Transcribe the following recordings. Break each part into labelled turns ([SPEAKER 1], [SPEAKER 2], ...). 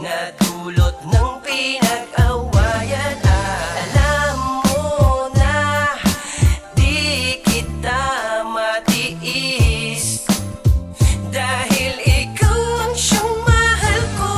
[SPEAKER 1] na dulot ng pinag-awayan. Alam mo na di kita matiis, dahil ikaw ang siyang mahal ko.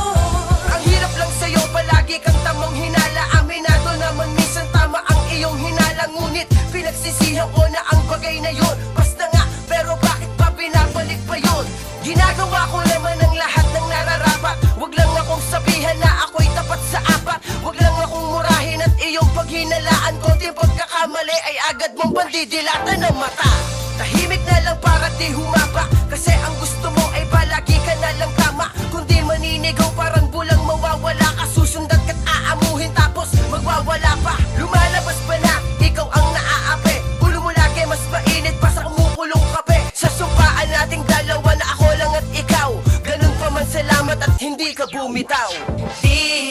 [SPEAKER 2] Ang hirap lang sa'yo, palagi kang tamang hinala. Aminado naman minsan tama ang iyong hinala, ngunit pinagsisihan ko na ang bagay na yun. Basta nga, pero bakit pa binabalik pa yun? Ginagawa ko naman ang lahat ng nararapat. Wag lang akong sabihan na ako'y tapat sa apat. Wag lang akong murahin at iyong paghinalaan. Konting pagkakamali ay agad mong bandidilatan ng mata. Tahimik na lang para di humaba, kasi ang gusto mo ay palagi ka na lang tama. Kundi maninigaw parang bulang mawawala ka. Susundan ka't aamuhin tapos magwawala pa. Lumalabas pa na ikaw ang naaapi. Ulo mo lagi mas mainit pa sa kumukulong kape. Sa sumpaan nating dalawa na ako lang at ikaw, ganun pa man salamat at hindi ka bumitaw.
[SPEAKER 1] Di